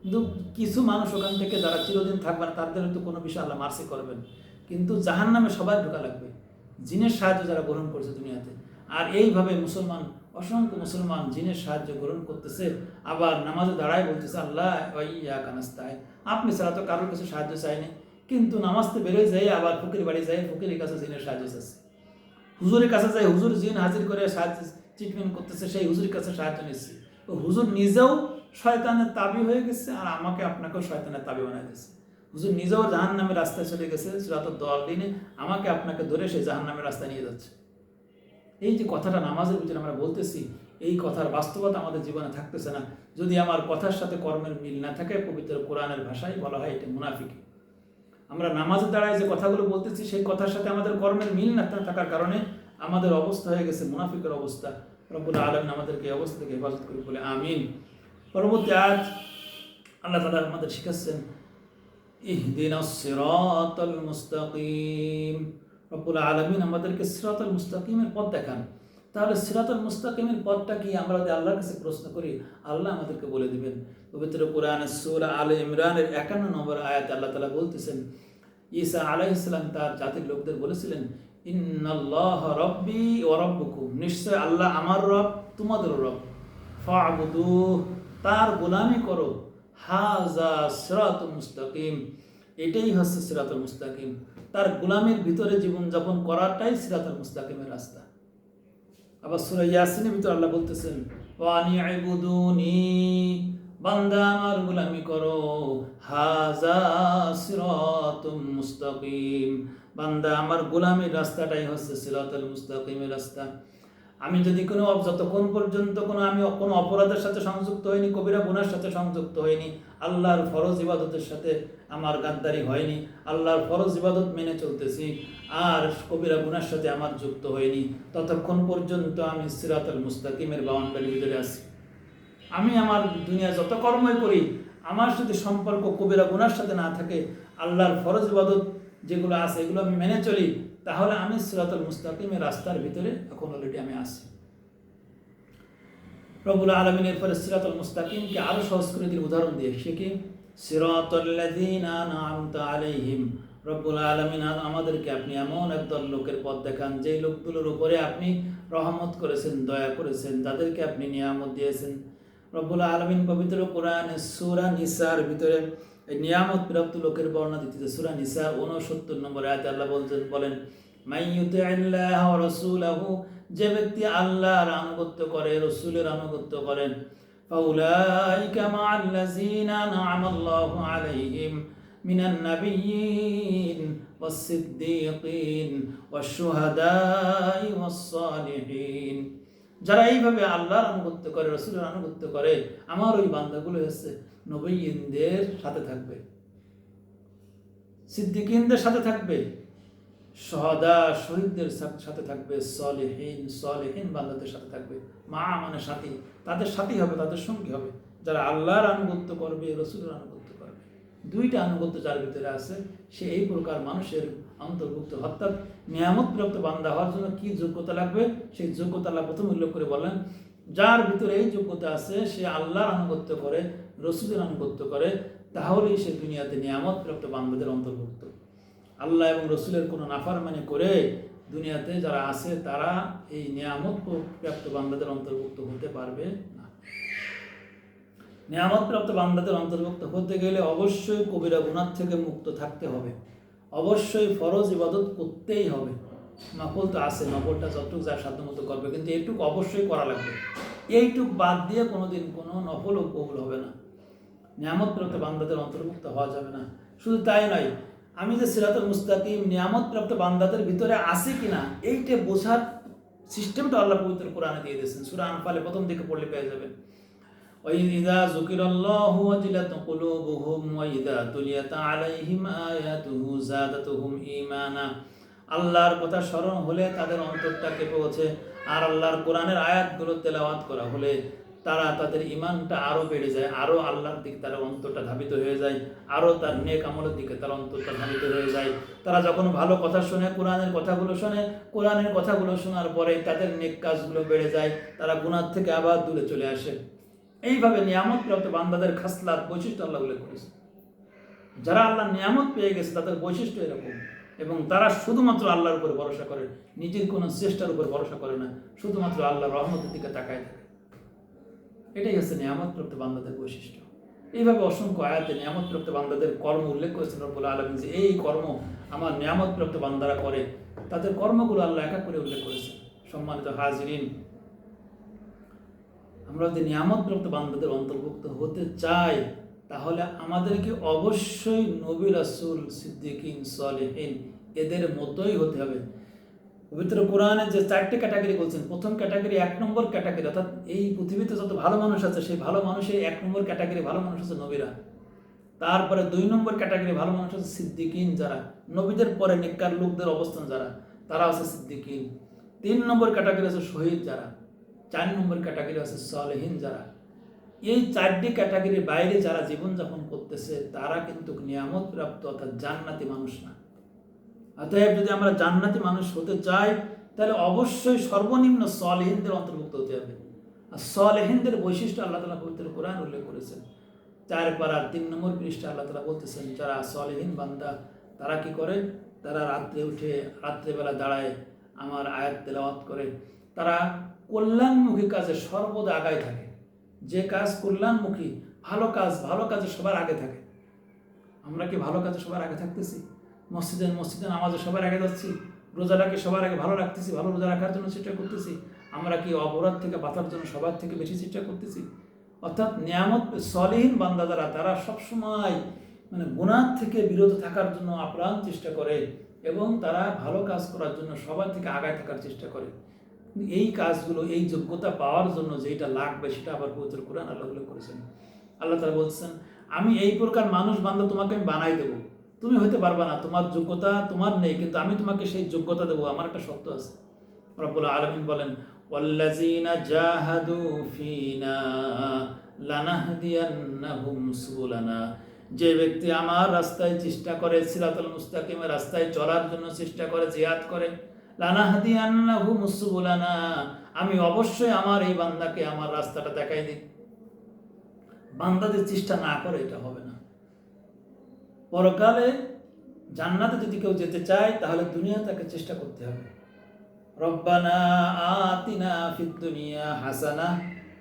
কিন্তু কিছু মানুষ ওখান থেকে যারা চিরদিন থাকবে না তাদের তো কোনো বিষয় আল্লাহ মার্সি করবেন, কিন্তু জাহান্নামে সবাই ঢোকা লাগবে জিনের সাহায্য যারা গ্রহণ করছে দুনিয়াতে। আর এইভাবে মুসলমান, অসংখ্য মুসলমান জিনের সাহায্য গ্রহণ করতেছে, আবার নামাজে দাঁড়ায় বলতেছে আল্লাহ ইয়াকা নাস্তাইন, আপনি ছাড়া তো কারোর কাছে সাহায্য চাইনি। কিন্তু নামাজতে বেরোয় যায়, আবার ফকির বাড়ি যায়, ফকিরের কাছে জিনের সাহায্য চাচ্ছে। হুজুরের কাছে যায়, হুজুর জিন হাজির করে সাহায্য ট্রিটমেন্ট করতেছে, সেই হুজুরের কাছে সাহায্য নিচ্ছে। তো হুজুর নিজেও শয়তানের তাবি হয়ে গেছে, আর আমাকে আপনাকেও শয়তানের তাবি বানায় দিয়েছে। হুজুর নিজেও জাহান্নামের রাস্তায় চলে গেছে, সিরাতুদ দল দিনে আমাকে আপনাকে ধরে সেই জাহান্নামের রাস্তায় নিয়ে যাচ্ছে। এই যে কথাটা নামাজের ভিতরে আমরা বলতেছি, এই কথার বাস্তবতা আমাদের জীবনে থাকতেছে না। যদি আমার কথার সাথে কর্মের মিল না থাকে, পবিত্র কোরআনের ভাষায় বলা হয় এটা মুনাফিকি। আমরা নামাজের দ্বারায় যে কথাগুলো বলতেছি সেই কথার সাথে আমাদের কর্মের মিল না থাকার কারণে আমাদের অবস্থা হয়ে গেছে মুনাফিকের অবস্থা। রব্বুল আলামিন আমাদেরকে এই অবস্থা থেকে হেফাজত করে বলে আমিন। পরবর্তী আয়াত আল্লাহ তাআলা আমাদের শিখাচ্ছেন ইহদিনাস সিরাতাল মুস্তাকিম। রব্বুল আলামিন আমাদেরকে সিরাতাল মুস্তাকিমের পথ দেখান। তাহলে সিরাতাল মুস্তাকিমের পথটা কি? আমরা যদি আল্লাহর কাছে প্রশ্ন করি, আল্লাহ আমাদেরকে বলে দিবেন। পবিত্র কোরআনের সূরা আলে ইমরানের 51 নম্বর আয়াতে আল্লাহ তাআলা বলতেছেন, ঈসা আলাইহিস সালাম তার জাতির লোকদের বলেছিলেন, ইন্নাল্লাহ রাব্বি ওয়া রাব্বুকুম, নিশ্চয় আল্লাহ আমার রব তোমাদের রব, ফা'বুদুহ, তার গোলামি করো, হাযা সিরাতুল মুস্তাকিম, এটাই হচ্ছে সিরাতুল মুস্তাকিম। তার গোলামির ভিতরে জীবন যাপন করাটাই সিরাতুল মুস্তাকিমের রাস্তা। আবার সূরা ইয়াসিনের ভিতরে আল্লাহ বলতেছেন, ওয়া আনি'বুদুনি, বান্দা আমার গোলামি করো, হাযা সিরাতুম মুস্তাকিম, বান্দা আমার গোলামির রাস্তাটাই হচ্ছে সিরাতুল মুস্তাকিমের রাস্তা। আমি যদি যতক্ষণ পর্যন্ত আমি কোনো অপরাধের সাথে সংযুক্ত হইনি, কবিরা গুনার সাথে সংযুক্ত হইনি, আল্লাহর ফরজ ইবাদতের সাথে আমার গাদ্দারি হয়নি, আল্লাহর ফরজ ইবাদত মেনে চলতেছি, আর কবিরা গুনার সাথে আমার যুক্ত হয়নি, ততক্ষণ পর্যন্ত আমি সিরাতুল মুস্তাকিমের বাউন্ডারির ভিতরে আছি। আমি আমার দুনিয়া যত কর্মই করি, আমার যদি সম্পর্ক কবিরা গুনার সাথে না থাকে, আল্লাহর ফরজ ইবাদত যেগুলো আছে এগুলো আমি মেনে চলি, তাহলে আমি সিরাতুল মুস্তাকিমের রাস্তার ভিতরে এখন অলরেডি আমি আছি। রব্বুল আলামিন এরপরে সিরাতুল মুস্তাকিমকে আরো সহজ করে দিয়ে উদাহরণ দিয়ে সে কি সিরাতাল্লাযীনা আন'আমতা আলাইহিম। রব্বুল আলামিন আমাদেরকে আপনি এমন একদল লোকের পথ দেখান যেই লোকগুলোর উপরে আপনি রহমত করেছেন, দয়া করেছেন, যাদেরকে আপনি নিয়ামত দিয়েছেন। রব্বুল আলামিন পবিত্র কোরআনে সূরা নিসার ভিতরে এই নিয়ামত প্রাপ্ত লোকের বর্ণনা দিতেছে। সূরা নিসা 69 নম্বর আয়াতে আল্লাহ বলেন, মাইয়ুতি'ল্লাহ ওয়া রাসূলাহু, যে ব্যক্তি আল্লাহর আনুগত্য করে, রাসূলের আনুগত্য করেন, ফাউলাইকা মা'আল্লাযীনা আন'আমাল্লাহু আলাইহিম মিনান নাবিয়্যিন ওয়াস-সিদ্দীকিন ওয়াশ-শুহাদাই ওয়াস-সালিহিন। যারা এইভাবে আল্লাহর আনুগত্য করে, রাসূলের আনুগত্য করে, আমার ওই বান্দাগুলো হচ্ছে নবীদের সাথে থাকবে, সিদ্দিকিনদের সাথে থাকবে, শুহাদা শহীদদের সাথে থাকবে, সলিহিন বান্দাদের সাথে থাকবে। মা মানে সাথী, তাদের সাথী হবে, তাদের সঙ্গী হবে যারা আল্লাহর আনুগত্য করবে, রাসূলের আনুগত্য করবে। দুইটা আনুগত্য যার ভিতরে আছে সে এই প্রকার মানুষের অন্তর্ভুক্ত। অর্থাৎ নিয়ামত প্রাপ্ত বান্দা হওয়ার জন্য কি যোগ্যতা লাগবে, সেই যোগ্যতা আল্লাহ প্রথম উল্লেখ করে বলেন, যার ভিতরে এই যোগ্যতা আছে, সে আল্লাহর আনুগত্য করে, রাসূলের আনুগত্য করে, তাহলেই সে দুনিয়াতে নিয়ামত প্রাপ্ত বান্দাদের অন্তর্ভুক্ত। আল্লাহ এবং রাসূলের কোনো নাফরমানি করে দুনিয়াতে যারা আছে তারা এই নিয়ামত প্রাপ্ত বান্দাদের অন্তর্ভুক্ত হতে পারবে না। নিয়ামত প্রাপ্ত বান্দাদের অন্তর্ভুক্ত হতে গেলে অবশ্যই কবিরা গুনাহ থেকে মুক্ত থাকতে হবে, অবশ্যই ফরজ ইবাদত করতেই হবে। নফল তো আছে, নফলটা যতটুকু যার সাধ্যমতো করবে, কিন্তু এইটুকু অবশ্যই করা লাগবে। এইটুকু বাদ দিয়ে কোনোদিন কোনো নফলও কবুল হবে না, নিয়ামত প্রাপ্ত বান্দাদের অন্তর্ভুক্ত হওয়া যাবে না। শুধু তাই নয়, আমি যে সিরাতুল মুস্তাকিম নিয়ামত প্রাপ্ত বান্দাদের ভিতরে আছে কিনা এইটা বোঝার সিস্টেমটা আল্লাহ পবিত্র কোরআনে দিয়ে দিয়েছেন। সূরা আনফালে প্রথম দিকে পড়লে পেয়ে যাবেন। وَإِذَا ذُكِرَ اللَّهُ وَجِلَتْ قُلُوبُهُمْ وَإِذَا تُلِيَتْ عَلَيْهِمْ آيَاتُهُ زَادَتْهُمْ ঈমানা। আল্লাহর কথা স্মরণ হলে তাদের অন্তরটা কেঁপে ওঠে, আর আল্লাহর কোরআনের আয়াতগুলো তেলাওয়াত করা হলে তাদের ঈমানটা আরো বেড়ে যায়, আরো আল্লাহর দিকে তার অন্তরটা ধাবিত হয়ে যায়, আরো তার নেক আমলের দিকে তার অন্তরটা ধাবিত হয়ে যায়। তারা যখন ভালো কথা শোনে, কোরআনের কথাগুলো শোনে, কোরআনের কথাগুলো শোনার পরে তাদের নেক কাজগুলো বেড়ে যায়, তারা গুনাহ থেকে আবার দূরে চলে আসে। এইভাবে নিয়ামত প্রাপ্ত বান্দাদের খাসলাত বৈশিষ্ট্য আল্লাহ উল্লেখ করেছে। যারা আল্লাহর নিয়ামত পেয়ে গেছে তাদের বৈশিষ্ট্য এরকম, এবং তারা শুধুমাত্র আল্লাহর উপর ভরসা করে, নিজের কোনো চেষ্টার উপর ভরসা করে না, শুধুমাত্র আল্লাহর রহমতের দিকে তাকায় থাকে। এটাই হচ্ছে নিয়ামত প্রাপ্ত বান্দাদের বৈশিষ্ট্য। এইভাবে অসংখ্য আয়াতে নিয়ামত প্রাপ্ত বান্দাদের কর্ম উল্লেখ করেছেন রব্বুল আলামিন, যে এই কর্ম আমার নিয়ামত প্রাপ্ত বান্দারা করে। তাদের কর্মগুলো আল্লাহ একা করে উল্লেখ করেছেন। সম্মানিত হাজিরিন, আমরা যদি নিয়ামত প্রাপ্ত বান্দাদের অন্তর্ভুক্ত হতে চাই, তাহলে আমাদেরকে অবশ্যই নবী রাসূল, সিদ্দিকিন, সালেহিন এদের মতোই হতে হবে। পবিত্র কোরআনে যে 4টি ক্যাটাগরি বলছেন, প্রথম ক্যাটাগরি 1 নম্বর ক্যাটাগরি, অর্থাৎ এই পৃথিবীতে যত ভালো মানুষ আছে সেই ভালো মানুষের 1 নম্বর ক্যাটাগরি ভালো মানুষ আছে নবীরা। তারপরে 2 নম্বর ক্যাটাগরি ভালো মানুষ আছে সিদ্দিকিন, যারা নবীদের পরে নেককার লোকদের অবস্থান যারা, তারা আছে সিদ্দিকিন। 3 নম্বর ক্যাটাগরি আছে শহীদ যারা। 4 নম্বর ক্যাটাগরি আছে সালেহিন যারা। এই 4টি ক্যাটাগরির বাইরে যারা জীবনযাপন করতেছে তারা কিন্তু নিয়ামত প্রাপ্ত অর্থাৎ জান্নাতি মানুষ না। অতএব যদি আমরা জান্নাতি মানুষ হতে চাই, তাহলে অবশ্যই সর্বনিম্ন সালেহিনদের অন্তর্ভুক্ত হতে হবে। আর সালেহিনদের বৈশিষ্ট্য আল্লাহ তাআলা পবিত্র কোরআন উল্লেখ করেছেন। 4 পারার 3 নম্বর পৃষ্ঠা আল্লাহ তাআলা বলতেছেন, যারা সালেহিন বান্দা তারা কি করে, তারা রাত্রে উঠে রাত্রেবেলা দাঁড়ায় আমার আয়াত তেলাওয়াত করে, তারা কল্যাণমুখী কাজে সর্বদা আগায় থাকে। যে কাজ কল্যাণমুখী, ভালো কাজে সবার আগে থাকে। আমরা কি ভালো কাজে সবার আগে থাকতেছি? মসজিদে নামাজে সবার আগে যাচ্ছি? রোজাটাকে সবার আগে ভালো রাখতেছি, ভালো রোজা রাখার জন্য চেষ্টা করতেছি? আমরা কি অপরাধ থেকে বাঁচার জন্য সবার থেকে বেশি চেষ্টা করতেছি? অর্থাৎ নিয়ামত সালেহিন বান্দা যারা, তারা সবসময় গুনাহ থেকে বিরত থাকার জন্য আপ্রাণ চেষ্টা করে, এবং তারা ভালো কাজ করার জন্য সবার থেকে আগায় থাকার চেষ্টা করে। এই কাজগুলো, এই যোগ্যতা পাওয়ার জন্য যেটা লাগবে সেটা আবার পবিত্র কোরআন আল্লাহ উল্লেখ করেছেন। আল্লাহ তাআলা বলছেন, আমি এই প্রকার মানুষ বান্দা তোমাকে আমি বানাই দেবো, তুমি হইতে পারবা না, তোমার যোগ্যতা তোমার নেই, কিন্তু আমি তোমাকে সেই যোগ্যতা দেবো, আমার একটা শর্ত আছে। রব্বুল আলামিন বলেন, ওয়াল্লাযীনা জাহাদু ফীনা লানাহদিয়ান্নাহুম সুবুলানা। যে ব্যক্তি আমার রাস্তায় চেষ্টা করে, সিরাতুল মুস্তাকিমের রাস্তায় চলার জন্য চেষ্টা করে, জিহাদ করে, লানাহদিয়ান্নাহুম সুবুলানা, আমি অবশ্যই আমার এই বান্দাকে আমার রাস্তাটা দেখাই দিই। বান্দাদের চেষ্টা না করে এটা হবে না। পরকালে জান্নাতে যদি কেউ যেতে চায়, তাহলে দুনিয়া তাকে চেষ্টা করতে হবে। রব্বানা আতিনা ফিদ দুনিয়া হাসানাহ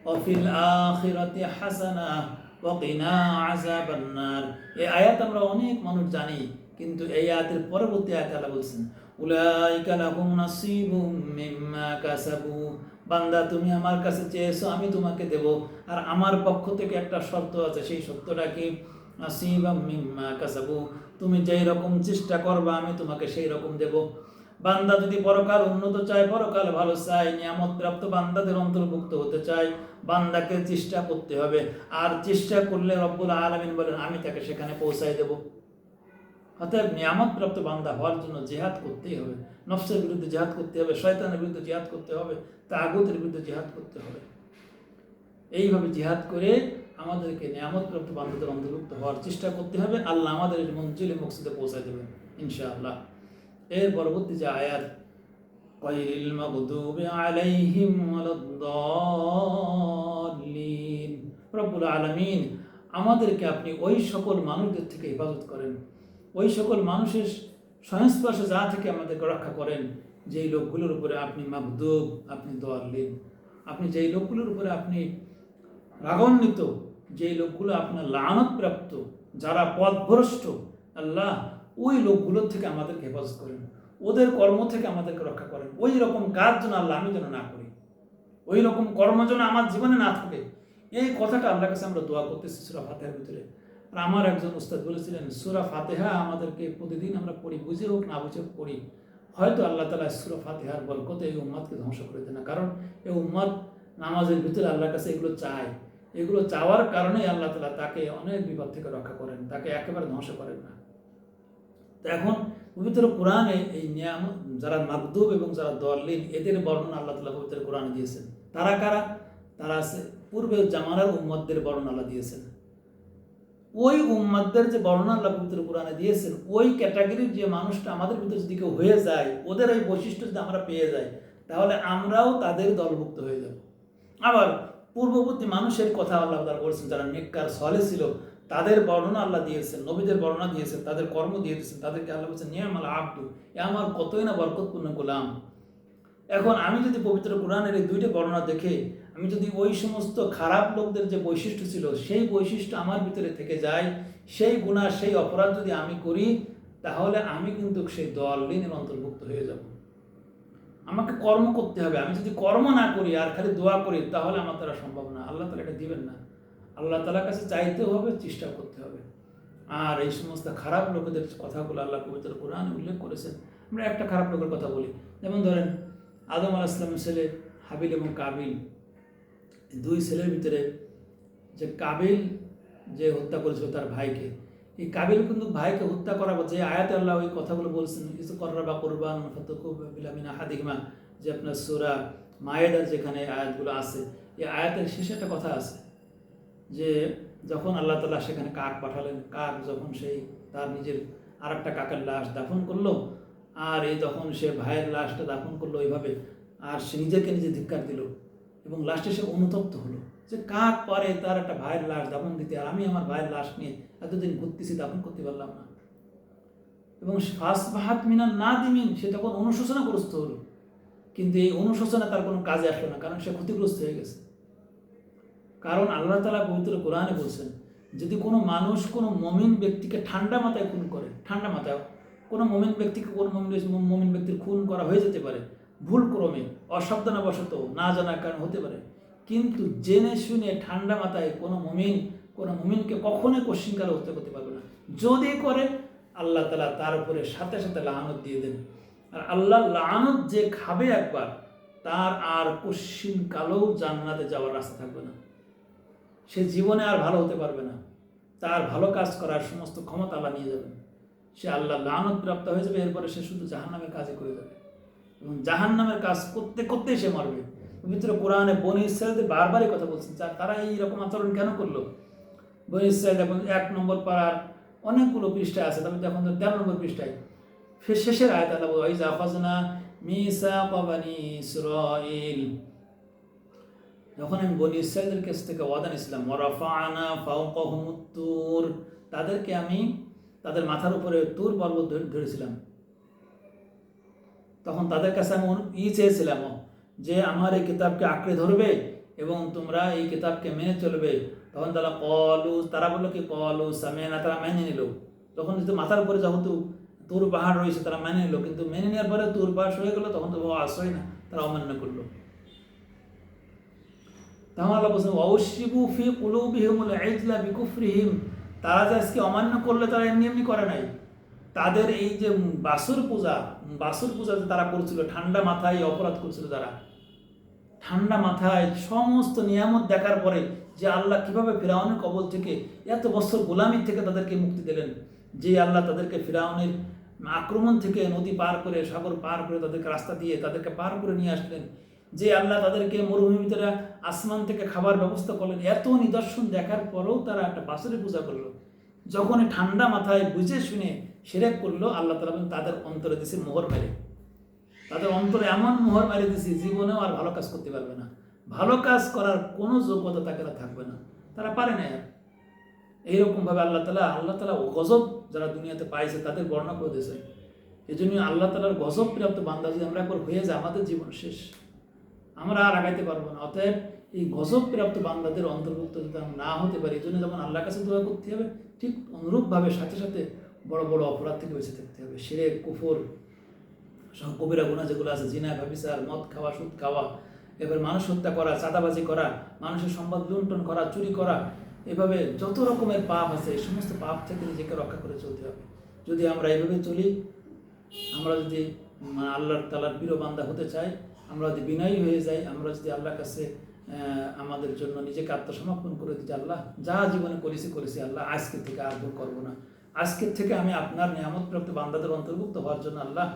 ওয়া ফিল আখিরাতি হাসানাহ ওয়া কিনা আযাবান নার। এই আয়াত আমরা অনেক মানুষ জানি, কিন্তু এই আয়াতের পরবর্তী আয়াতে আল্লাহ বলছেন, উলাইকা লাহুম নাসিবুম মিম্মা কাসাবু। বান্দা তুমি আমার কাছে চেয়েছো, আমি তোমাকে দেব, আর আমার পক্ষ থেকে একটা শর্ত আছে। সেই শর্তটা কি? নাসিবাম মিম্মা কাসাবু, তুমি যেই রকম চেষ্টা করবা আমি তোমাকে সেই রকম দেব। বান্দা যদি পরকাল উন্নত চায়, পরকাল ভালো চায়, নিয়ামত প্রাপ্ত বান্দাদের অন্তর্ভুক্ত হতে চায়, বান্দাকে চেষ্টা করতে হবে। আর চেষ্টা করলে রব্বুল আলামিন বলেন, আমি তাকে সেখানে পৌঁছায় দেব। অতএব নিয়ামত প্রাপ্ত বান্দা হওয়ার জন্য জিহাদ করতেই হবে। নফসের বিরুদ্ধে জিহাদ করতে হবে, শয়তানের বিরুদ্ধে জিহাদ করতে হবে, তাগুতের বিরুদ্ধে জিহাদ করতে হবে। এইভাবে জিহাদ করে আমাদেরকে নিয়ামত প্রাপ্ত বান্দাদের অন্তর্ভুক্ত হওয়ার চেষ্টা করতে হবে। আল্লাহ আমাদের মঞ্জিলে মকসদে পৌঁছায় দেবেন ইনশাআল্লাহ। এর পরবর্তী যে আয়াত, গায়রিল মাগদুবি আলাইহিম ওয়ালাদ-দাল্লিন, রব্বুল আলামিন আমাদেরকে আপনি ওই সকল মানুষদের থেকে হেফাজত করেন, ওই সকল মানুষের সংস্পর্শে যা থেকে আমাদেরকে রক্ষা করেন, যেই লোকগুলোর উপরে আপনি মাগদুব, আপনি দাল্লিন, আপনি যেই লোকগুলোর উপরে আপনি রাগান্বিত, যেই লোকগুলো আপনার লানত প্রাপ্ত, যারা পথভ্রষ্ট, আল্লাহ ওই লোকগুলোর থেকে আমাদেরকে হেফাজত করেন, ওদের কর্ম থেকে আমাদেরকে রক্ষা করেন। ওই রকম কাজ যেন আল্লাহ আমি যেন না করি, ওই রকম কর্ম যেন আমার জীবনে না থাকে। এই কথাটা আল্লাহর কাছে আমরা দোয়া করতেছি সূরা ফাতিহার ভিতরে। আর আমার একজন উস্তাদ বলেছিলেন, সূরা ফাতিহা আমাদেরকে প্রতিদিন আমরা পড়ি, বুঝে হোক না বুঝে হোক পড়ি, হয়তো আল্লাহ তাআলা সূরা ফাতিহার বরকতে এই উম্মতকে ধ্বংস করে দেয় না, কারণ এই উম্মত নামাজের ভিতরে আল্লাহর কাছে এগুলো চায়, এগুলো চাওয়ার কারণেই আল্লাহ তাআলা তাকে অনেক বিপদ থেকে রক্ষা করেন, তাকে একেবারে ধ্বংস করেন না। তো এখন পবিত্র কোরআনে এই নিয়ামত, যারা মাগদুব এবং যারা দলিন, এদের বর্ণনা আল্লাহ তাআলা পবিত্র কোরআনে দিয়েছেন। তারা কারা? তারা আছে পূর্বের জামানার উম্মতদের বর্ণনা আল্লাহ দিয়েছেন। ওই উম্মতদের যে বর্ণনা আল্লাহ পবিত্র কোরআনে দিয়েছেন, ওই ক্যাটাগরির যে মানুষটা আমাদের ভিতরে যদি কেউ হয়ে যায়, ওদের এই বৈশিষ্ট্য যদি আমরা পেয়ে যাই, তাহলে আমরাও তাদের দলভুক্ত হয়ে যাব। আবার পূর্ববর্তী মানুষের কথা আল্লাহ তাআলা বলছেন, যারা নেককার সালেহ ছিল, তাদের বর্ণনা আল্লাহ দিয়েছেন, নবীদের বর্ণনা দিয়েছেন, তাদের কর্ম দিয়ে দিয়েছেন, তাদেরকে আল্লাহ বলছেন নিয়ামাল আব্দু, এ আমার কতই না বরকতপূর্ণ গোলাম। এখন আমি যদি পবিত্র কোরআনের এই দুইটা বর্ণনা দেখে আমি যদি ওই সমস্ত খারাপ লোকদের যে বৈশিষ্ট্য ছিল সেই বৈশিষ্ট্য আমার ভিতরে থেকে যায়, সেই গুনাহ সেই অপরাধ যদি আমি করি, তাহলে আমি কিন্তু সেই দলিনের অন্তর্ভুক্ত হয়ে যাব। আমাকে কর্ম করতে হবে। আমি যদি কর্ম না করি আর খালি দোয়া করি, তাহলে আমার দ্বারা সম্ভব না। আল্লাহ তাআলা এটা দিবেন না। আল্লাহ তাআলার কাছে চাইতে হবে, চেষ্টা করতে হবে। আর এই সমস্ত খারাপ লোকেদের কথাগুলো আল্লাহ পবিত্র কোরআনে উল্লেখ করেছেন। আমরা একটা খারাপ লোকের কথা বলি, যেমন ধরেন আদম আলাইহিস সালামের ছেলে হাবিল এবং কাবিল, দুই ছেলের ভিতরে যে কাবিল যে হত্যা করেছিল তার ভাইকে, এই কাবিল কিন্তু ভাইকে হত্যা করা, যে আয়াতে আল্লাহ ওই কথাগুলো বলছেন, কিছু করবা কোরবান বিলামিনা হাদিমা, যে আপনার সূরা মায়েদার যেখানে আয়াতগুলো আছে, এই আয়াতের শেষে একটা কথা আছে যে যখন আল্লাহ তাআলা সেখানে কাক পাঠালেন, কাক যখন সেই তার নিজের আর একটা কাকের লাশ দাফন করলো, আর এই তখন সে ভাইয়ের লাশটা দাফন করলো এইভাবে, আর সে নিজেকে নিজে ধিক্কার দিল এবং লাস্টে সে অনুতপ্ত হলো যে কাক পারে তার একটা ভাইয়ের লাশ দাফন দিতে, আর আমি আমার ভাইয়ের লাশ নিয়ে এতদিন ঘুরতেছি, দাফন করতে পারলাম না। এবং ফাসবাহাত মিনান নাদিমিন, সে তখন অনুশোচনাগ্রস্ত হলো, কিন্তু এই অনুশোচনা তার কোনো কাজে আসলো না, কারণ সে ক্ষতিগ্রস্ত হয়ে গেছে। কারণ আল্লাহ তাআলা পবিত্র কোরআনে বলছেন, যদি কোনো মানুষ কোনো মমিন ব্যক্তিকে ঠান্ডা মাথায় খুন করে, ঠান্ডা মাথায় কোনো মমিন ব্যক্তিকে কোনো মমিন ব্যক্তির খুন করা হয়ে যেতে পারে, ভুল ক্রমে অসাবধানবশত না জানার কারণে হতে পারে, কিন্তু জেনে শুনে ঠান্ডা মাথায় কোনো মুমিনকে কখনোই কোশ্চিনকালে হত্যা করতে পারবে না। যদি করে আল্লাহ তাআলা তার উপরে সাথে সাথে লাআনত দিয়ে দেন। আর আল্লাহ লাআনত যে খাবে একবার, তার আর কোশ্চিনকালেও জান্নাতে যাওয়ার রাস্তা থাকবে না, সে জীবনে আর ভালো হতে পারবে না, তার ভালো কাজ করার সমস্ত ক্ষমতা আল্লাহ নিয়ে যাবেন, সে আল্লাহ লাআনত প্রাপ্ত হয়ে যাবে। এরপরে সে শুধু জাহান্নামের কাজই করে যাবে এবং জাহান্নামের কাজ করতে করতেই সে মরবে। পবিত্র কোরআনে বনী ইসরাঈলদের বারবারই কথা বলছেন, তারা এইরকম আচরণ কেন করলো। বনী ইসরাঈল এখন 1 নম্বর পারার অনেকগুলো পৃষ্ঠায় আছে, তবে এখন 13 নম্বর পৃষ্ঠায় শেষের আয়াত আল্লাহ বলে, ওয়াইযা আখাযনা মিসাকা বানী ইসরাঈল, যখন আমি বনী ইসরাঈলদের কাছ থেকে ওয়াদা নিয়েছিলাম, ওয়ারাফা'না ফাওকাহুমুত তুর, তাদেরকে আমি তাদের মাথার উপরে তুর পর্বত ধরেছিলাম, তখন তাদের কাছে আমি চেয়েছিলাম যে আমার এই কিতাবকে আঁকড়ে ধরবে এবং তোমরা এই কিতাবকে মেনে চলবে। তখন তারা বললো কি কলু সামি'না, তারা মেনে নিল। তখন যেহেতু মাথার উপরে যেহেতু তুর পাহাড় রয়েছে, তারা মেনে নিল, কিন্তু মেনে নেওয়ার পরে তুর পাহাড় হয়ে গেলো, তখন তো আসই না, তারা অমান্য করলো। তখন আল্লাহ বলছেন ওয়াউশিবু ফি কুলুবিহিমুল ইজলা বিকুফরিহিম, তারা যে আজকে অমান্য করলে তারা এমনি এমনি করে নাই, তাদের এই যে বাসুর পূজা যে তারা করছিল, ঠান্ডা মাথায় অপরাধ করছিল, তারা ঠান্ডা মাথায় সমস্ত নিয়ামত দেখার পরে যে আল্লাহ কিভাবে ফিরাউনের কবল থেকে এত বছর গোলামির থেকে তাদেরকে মুক্তি দিলেন, যে আল্লাহ তাদেরকে ফিরাউনের আক্রমণ থেকে নদী পার করে সাগর পার করে তাদেরকে রাস্তা দিয়ে তাদেরকে পার করে নিয়ে আসলেন, যে আল্লাহ তাদেরকে মরুভূমিতে আসমান থেকে খাবার ব্যবস্থা করলেন, এত নিদর্শন দেখার পরেও তারা একটা বাসুরের পূজা করলো। যখন ঠান্ডা মাথায় বুঝে শুনে শিরক করলো, আল্লাহ তাআলা তাদের অন্তরে দিয়েছে মোহর মেরে, তাদের অন্তরে এমন মোহর মেরে দিয়েছে, জীবনেও আর ভালো কাজ করতে পারবে না, ভালো কাজ করার কোনো যোগ্যতা তাকে থাকবে না, তারা পারে না। আর এইরকমভাবে আল্লাহ তাআলা গজব যারা দুনিয়াতে পাইছে তাদের বর্ণনা করে দিয়েছে। এই জন্য আল্লাহ তাআলার গজব প্রাপ্ত বান্দা যদি আমরা একবার হয়ে যায়, আমাদের জীবন শেষ, আমরা আর আগাইতে পারবো না। অতএব এই গজব প্রাপ্ত বান্দাদের অন্তর্ভুক্ত যদি আমরা না হতে পারি, এই জন্য যেমন আল্লাহর কাছে দোয়া করতে হবে, ঠিক অনুরূপভাবে সাথে সাথে বড় বড় অপরাধ থেকে বেঁচে থাকতে হবে। শিরক, কুফর, সব কবিরা গুনাহ যেগুলো আছে, জিনা, ব্যভিচার, মদ খাওয়া, সুদ খাওয়া, এবার মানুষ হত্যা করা, চাঁদাবাজি করা, মানুষের সম্পদ লুণ্ঠন করা, চুরি করা, এভাবে যত রকমের পাপ আছে, এই সমস্ত পাপ থেকে নিজেকে রক্ষা করে চলতে হবে। যদি আমরা এইভাবে চলি, আমরা যদি আল্লাহর তাআলার প্রিয় বান্দা হতে চাই, আমরা যদি বিনয়ী হয়ে যাই, আমরা যদি আল্লাহর কাছে আমাদের জন্য নিজেকে আত্মসমর্পণ করে দিই, আল্লাহ যা জীবনে করেছি আল্লাহ আজকের থেকে আর ভুল করবো না, আজকের থেকে আমি আপনার নিয়ামতপ্রাপ্ত বান্দাদের অন্তর্ভুক্ত হওয়ার জন্য আল্লাহ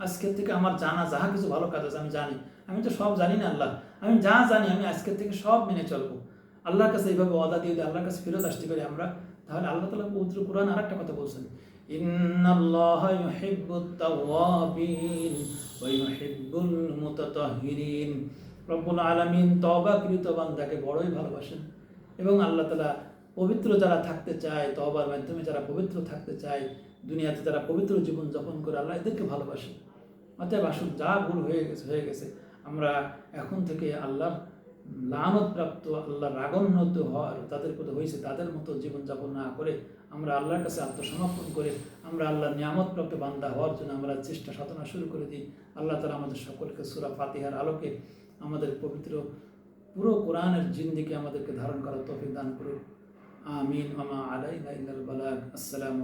আজকের থেকে আমার জানা যাহা কিছু ভালো কাজ আছে আমি জানি, আমি তো সব জানি না আল্লাহ, আমি যা জানি আমি আজকের থেকে সব মেনে চলবো। আল্লাহর কাছে এইভাবে ওয়াদা দিয়ে আল্লাহর কাছে ফেরত আসতে পারি আমরা, তাহলে আল্লাহ তাআলা পবিত্র কোরআন আর একটা কথা বলছেন, ইন্নাল্লাহা ইউহিব্বুত তাওয়াবিন ওয়া ইউহিব্বুল মুতাতাহহিরিন। রব্বুল আলামিন তওবাকৃত বান্দাকে বড়ই ভালোবাসেন, এবং আল্লাহ তাআলা পবিত্র যারা থাকতে চায়, তওবার মাধ্যমে যারা পবিত্র থাকতে চায়, দুনিয়াতে যারা পবিত্র জীবন যাপন করে আল্লাহ এদেরকে ভালোবাসে। অতএব আসুন, যা ভুল হয়ে গেছে আমরা এখন থেকে আল্লাহর লানত-প্রাপ্ত, আল্লাহর রাগান্বিত হওয়ার তাদের প্রতি হয়েছে তাদের মতো জীবনযাপন না করে আমরা আল্লাহর কাছে আত্মসমর্পণ করে আমরা আল্লাহর নিয়ামতপ্রাপ্ত বান্দা হওয়ার জন্য আমরা চেষ্টা সাধনা শুরু করে দিই। আল্লাহ তাআলা আমাদের সকলকে সূরা ফাতিহার আলোকে আমাদের পবিত্র পুরো কোরআনের জিন্দিকে আমাদেরকে ধারণ করার তৌফিক দান করুন। আমিন। ওয়া মা আলাইনা ইল্লাল বালাগ। আসসালামু